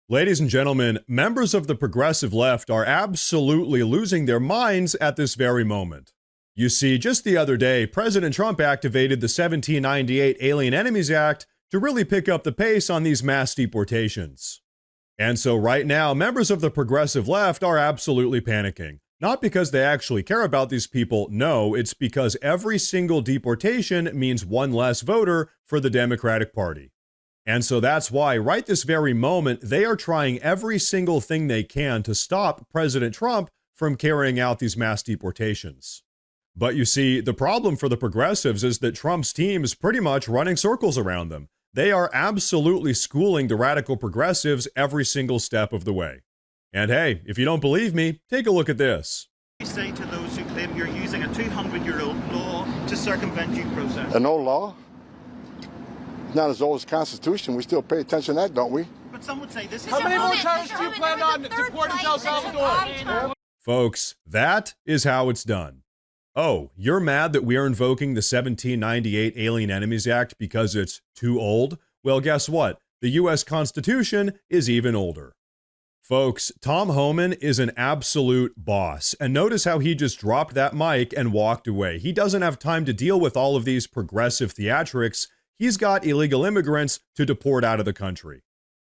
Ladies and gentlemen, members of the progressive left are absolutely losing their minds at this very moment. You see, just the other day, President Trump activated the 1798 Alien Enemies Act to really pick up the pace on these mass deportations. And so right now, members of the progressive left are absolutely panicking. Not because they actually care about these people, no, it's because every single deportation means one less voter for the Democratic Party. And so that's why, right this very moment, they are trying every single thing they can to stop President Trump from carrying out these mass deportations. But you see, the problem for the progressives is that Trump's team is pretty much running circles around them. They are absolutely schooling the radical progressives every single step of the way. And hey, if you don't believe me, take a look at this. You say to those who claim you're using a 200-year-old law to circumvent due process? An old law? Not as old as the Constitution. We still pay attention to that, don't we? But some would say this is... How many more terrorists do you plan on deporting to El Salvador? Folks, that is how it's done. Oh, you're mad that we are invoking the 1798 Alien Enemies Act because it's too old? Well, guess what? The U.S. Constitution is even older. Folks, Tom Homan is an absolute boss. And notice how he just dropped that mic and walked away. He doesn't have time to deal with all of these progressive theatrics. He's got illegal immigrants to deport out of the country.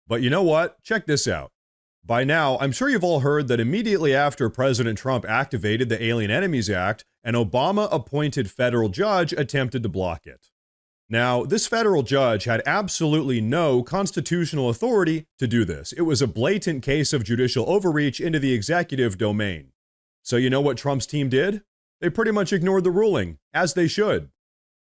But you know what? Check this out. By now, I'm sure you've all heard that immediately after President Trump activated the Alien Enemies Act, an Obama-appointed federal judge attempted to block it. Now, this federal judge had absolutely no constitutional authority to do this. It was a blatant case of judicial overreach into the executive domain. So you know what Trump's team did? They pretty much ignored the ruling, as they should.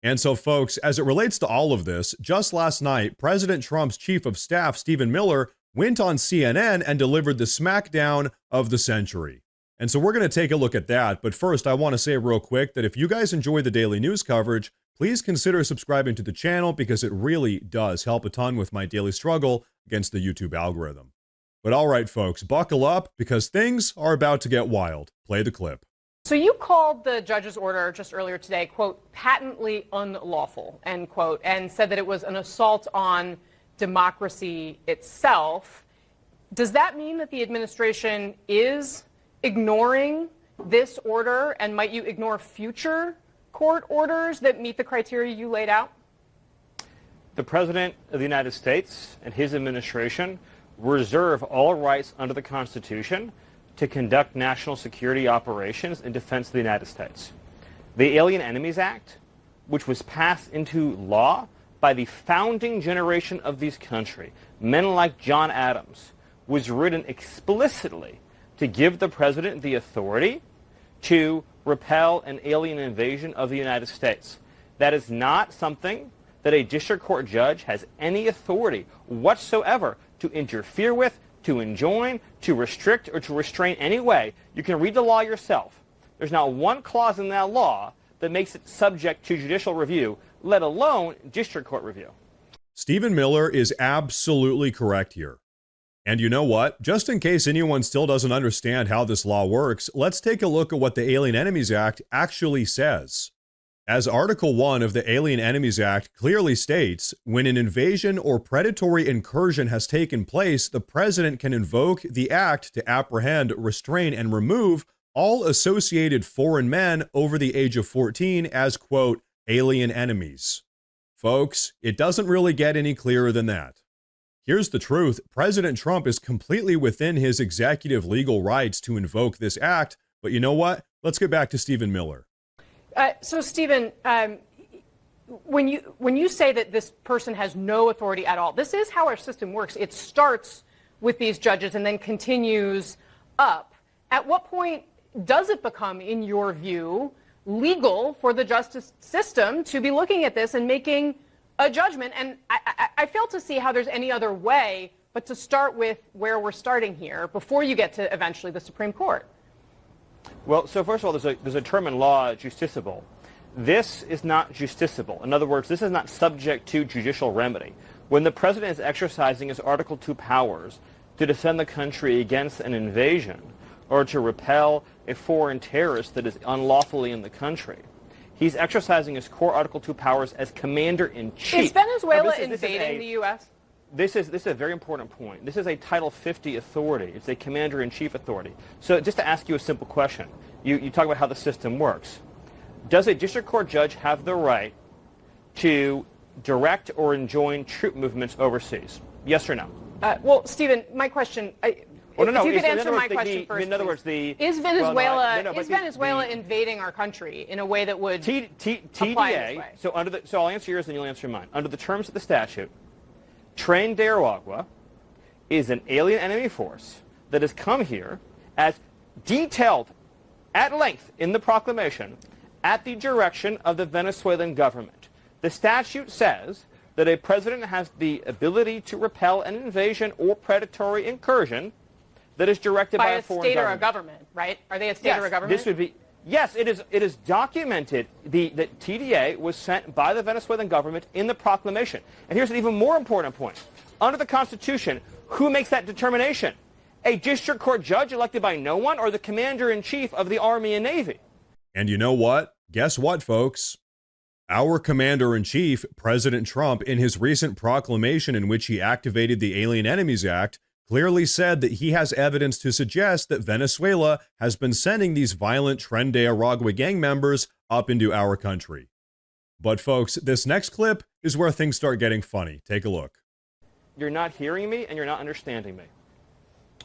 And so, folks, as it relates to all of this, just last night, President Trump's chief of staff, Stephen Miller, went on CNN and delivered the smackdown of the century. And so we're going to take a look at that. But first, I want to say real quick that if you guys enjoy the daily news coverage, please consider subscribing to the channel because it really does help a ton with my daily struggle against the YouTube algorithm. But all right, folks, buckle up because things are about to get wild. Play the clip. So you called the judge's order just earlier today, quote, patently unlawful, end quote, and said that it was an assault on democracy itself. Does that mean that the administration is ignoring this order, and might you ignore future court orders that meet the criteria you laid out? The President of the United States and his administration reserve all rights under the Constitution to conduct national security operations in defense of the United States. The Alien Enemies Act, which was passed into law by the founding generation of this country, men like John Adams, was written explicitly to give the President the authority to repel an alien invasion of the United States. That is not something that a district court judge has any authority whatsoever to interfere with, to enjoin, to restrict, or to restrain any way. You can read the law yourself. There's not one clause in that law that makes it subject to judicial review, let alone district court review. Stephen Miller is absolutely correct here. And you know what? Just in case anyone still doesn't understand how this law works, let's take a look at what the Alien Enemies Act actually says. As Article 1 of the Alien Enemies Act clearly states, when an invasion or predatory incursion has taken place, the president can invoke the act to apprehend, restrain, and remove all associated foreign men over the age of 14 as, quote, alien enemies. Folks, it doesn't really get any clearer than that. Here's the truth. President Trump is completely within his executive legal rights to invoke this act. But you know what? Let's get back to Stephen Miller. So, Stephen, when you say that this person has no authority at all, this is how our system works. It starts with these judges and then continues up. At what point does it become, in your view, legal for the justice system to be looking at this and making a judgment? And I fail to see how there's any other way but to start with where we're starting here before you get to eventually the Supreme Court. Well, so first of all, there's a term in law, justiciable. This is not justiciable. In other words, this is not subject to judicial remedy. When the president is exercising his Article 2 powers to defend the country against an invasion or to repel a foreign terrorist that is unlawfully in the country, he's exercising his core Article 2 powers as commander-in-chief. Is Venezuela invading the U.S.? this is a very important point. This is a Title 50 authority. It's a commander-in-chief authority. So just to ask you a simple question, you talk about how the system works. Does a district court judge have the right to direct or enjoin troop movements overseas? Yes or no? Well, Stephen, my question. Well, no, if you could in answer other my words, question first. in other please. words, Is Venezuela well, no, is Venezuela invading our country in a way that would apply this TDA? way? So I'll answer yours and you'll answer mine. Under the terms of the statute, Tren de Aragua is an alien enemy force that has come here as detailed at length in the proclamation at the direction of the Venezuelan government. The statute says that a president has the ability to repel an invasion or predatory incursion that is directed by a foreign state government. or a government, right? Are they a state or a government? This would be, yes, it is documented that TDA was sent by the Venezuelan government in the proclamation. And here's an even more important point. Under the Constitution, who makes that determination? A district court judge elected by no one, or the commander-in-chief of the Army and Navy? And you know what? Guess what, folks? Our commander-in-chief, President Trump, in his recent proclamation in which he activated the Alien Enemies Act, clearly said that he has evidence to suggest that Venezuela has been sending these violent Tren de Aragua gang members up into our country. But folks, this next clip is where things start getting funny. Take a look. You're not hearing me and you're not understanding me.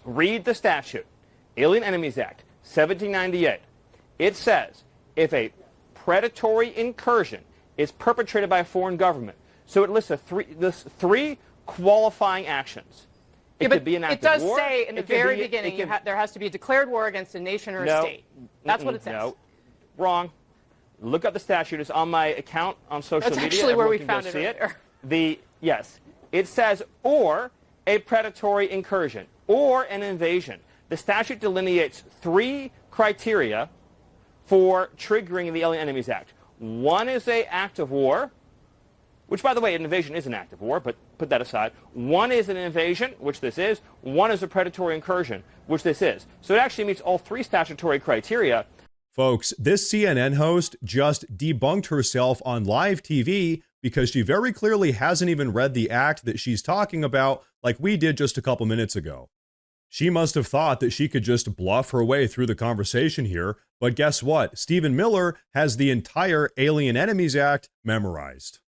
Read the statute. Alien Enemies Act, 1798. It says if a predatory incursion is perpetrated by a foreign government. So it lists three qualifying actions. It could be an act of war. It does say in the very beginning there has to be a declared war against a nation or a state. That's what it says. No, wrong. Look up the statute. It's on my account on social media. That's actually where we Everyone found can it go earlier. Yes. It says or a predatory incursion or an invasion. The statute delineates three criteria for triggering the Alien Enemies Act. One is an act of war, which, by the way, an invasion is an act of war, but put that aside. One is an invasion, which this is. One is a predatory incursion, which this is. So it actually meets all three statutory criteria. Folks, this CNN host just debunked herself on live TV because she very clearly hasn't even read the act that she's talking about like we did just a couple minutes ago. She must have thought that she could just bluff her way through the conversation here, but guess what? Stephen Miller has the entire Alien Enemies Act memorized.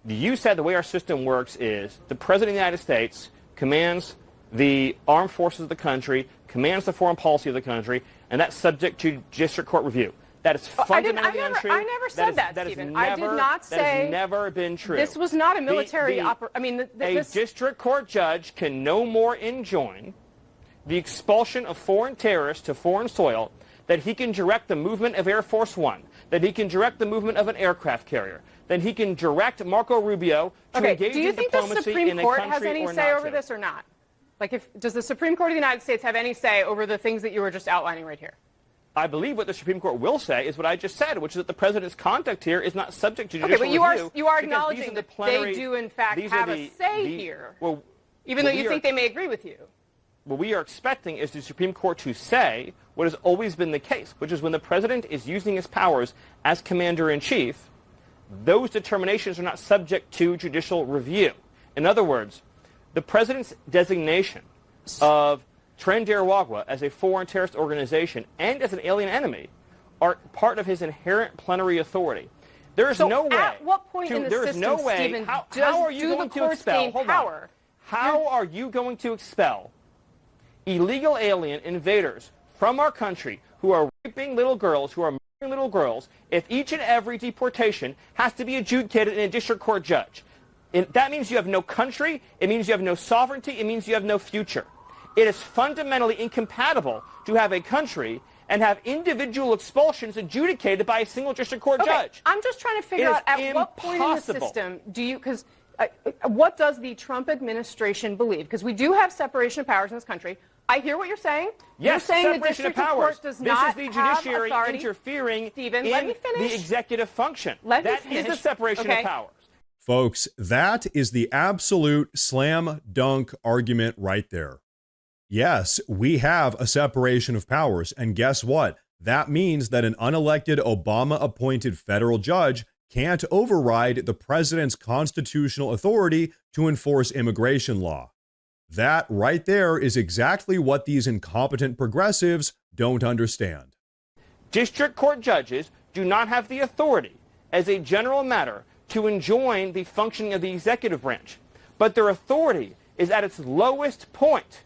You said the way our system works is the President of the United States commands the armed forces of the country, commands the foreign policy of the country, and that's subject to district court review. That is fundamentally untrue. I never said that, Stephen. I did not say. That has never been true. This was not a military operation. A district court judge can no more enjoin the expulsion of foreign terrorists to foreign soil that he can direct the movement of Air Force One, that he can direct the movement of an aircraft carrier, that he can direct Marco Rubio to engage in diplomacy in a country or not. Do you think the Supreme Court has any say over this or not? Does the Supreme Court of the United States have any say over the things that you were just outlining right here? I believe what the Supreme Court will say is what I just said, which is that the president's conduct here is not subject to judicial review. Okay, but you are acknowledging that they do, in fact, have a say here, even though you think they may agree with you. What we are expecting is the Supreme Court to say what has always been the case, which is when the president is using his powers as commander-in-chief, those determinations are not subject to judicial review. In other words, the president's designation of Tren de Aragua as a foreign terrorist organization and as an alien enemy are part of his inherent plenary authority. There is no way. At what point in the system, Stephen, how are you going to expel? Hold on. How are you going to expel illegal alien invaders from our country who are raping little girls, who are murdering little girls, if each and every deportation has to be adjudicated in a district court judge? That means you have no country. It means you have no sovereignty. It means you have no future. It is fundamentally incompatible to have a country and have individual expulsions adjudicated by a single district court judge. I'm just trying to figure out at what point in the system do you, because what does the Trump administration believe? Because we do have separation of powers in this country. I hear what you're saying. Yes, you're saying the separation of district powers. court does not This is the judiciary have authority. interfering Stephen, in let me finish. the executive function. Let me that finish. is the separation of powers. Folks, that is the absolute slam dunk argument right there. Yes, we have a separation of powers, and guess what? That means that an unelected Obama-appointed federal judge can't override the president's constitutional authority to enforce immigration law. That right there is exactly what these incompetent progressives don't understand. District court judges do not have the authority, as a general matter, to enjoin the functioning of the executive branch. But their authority is at its lowest point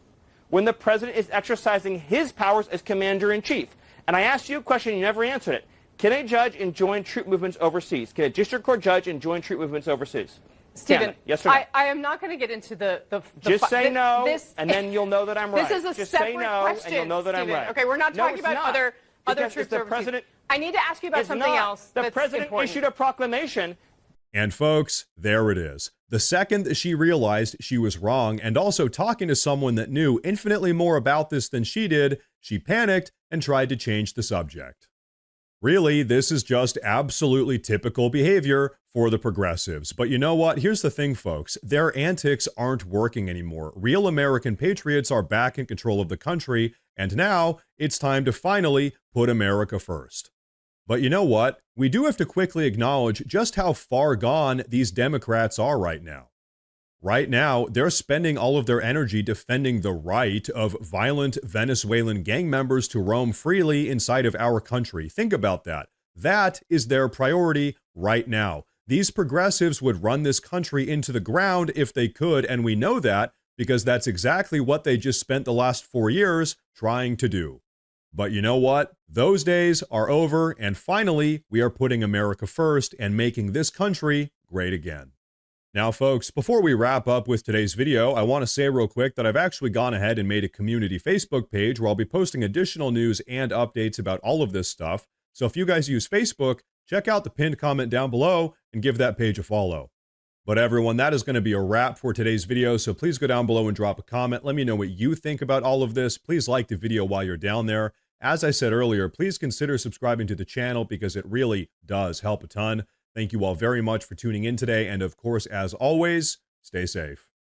when the president is exercising his powers as commander-in-chief. And I asked you a question, you never answered it. Can a judge enjoin troop movements overseas? Can a district court judge enjoin troop movements overseas? Stephen, yes or no? I am not going to get into the just say no, and then you'll know that I'm right. This is a just separate say no, question, and you'll know that Stephen. I'm right. Okay, we're not talking about other Because troops the overseas. president, I need to ask you about something else. The that's president important. issued a proclamation. And folks, there it is. The second that she realized she was wrong, and also talking to someone that knew infinitely more about this than she did, she panicked and tried to change the subject. Really, this is just absolutely typical behavior for the progressives. But you know what? Here's the thing, folks. Their antics aren't working anymore. Real American patriots are back in control of the country, and now it's time to finally put America first. But you know what? We do have to quickly acknowledge just how far gone these Democrats are right now. Right now, they're spending all of their energy defending the right of violent Venezuelan gang members to roam freely inside of our country. Think about that. That is their priority right now. These progressives would run this country into the ground if they could, and we know that because that's exactly what they just spent the last 4 years trying to do. But you know what? Those days are over, and finally, we are putting America first and making this country great again. Now, folks, before we wrap up with today's video, I want to say real quick that I've actually gone ahead and made a community Facebook page where I'll be posting additional news and updates about all of this stuff. So if you guys use Facebook, check out the pinned comment down below and give that page a follow. But everyone, that is going to be a wrap for today's video, so please go down below and drop a comment. Let me know what you think about all of this. Please like the video while you're down there. As I said earlier, please consider subscribing to the channel because it really does help a ton. Thank you all very much for tuning in today, and of course, as always, stay safe.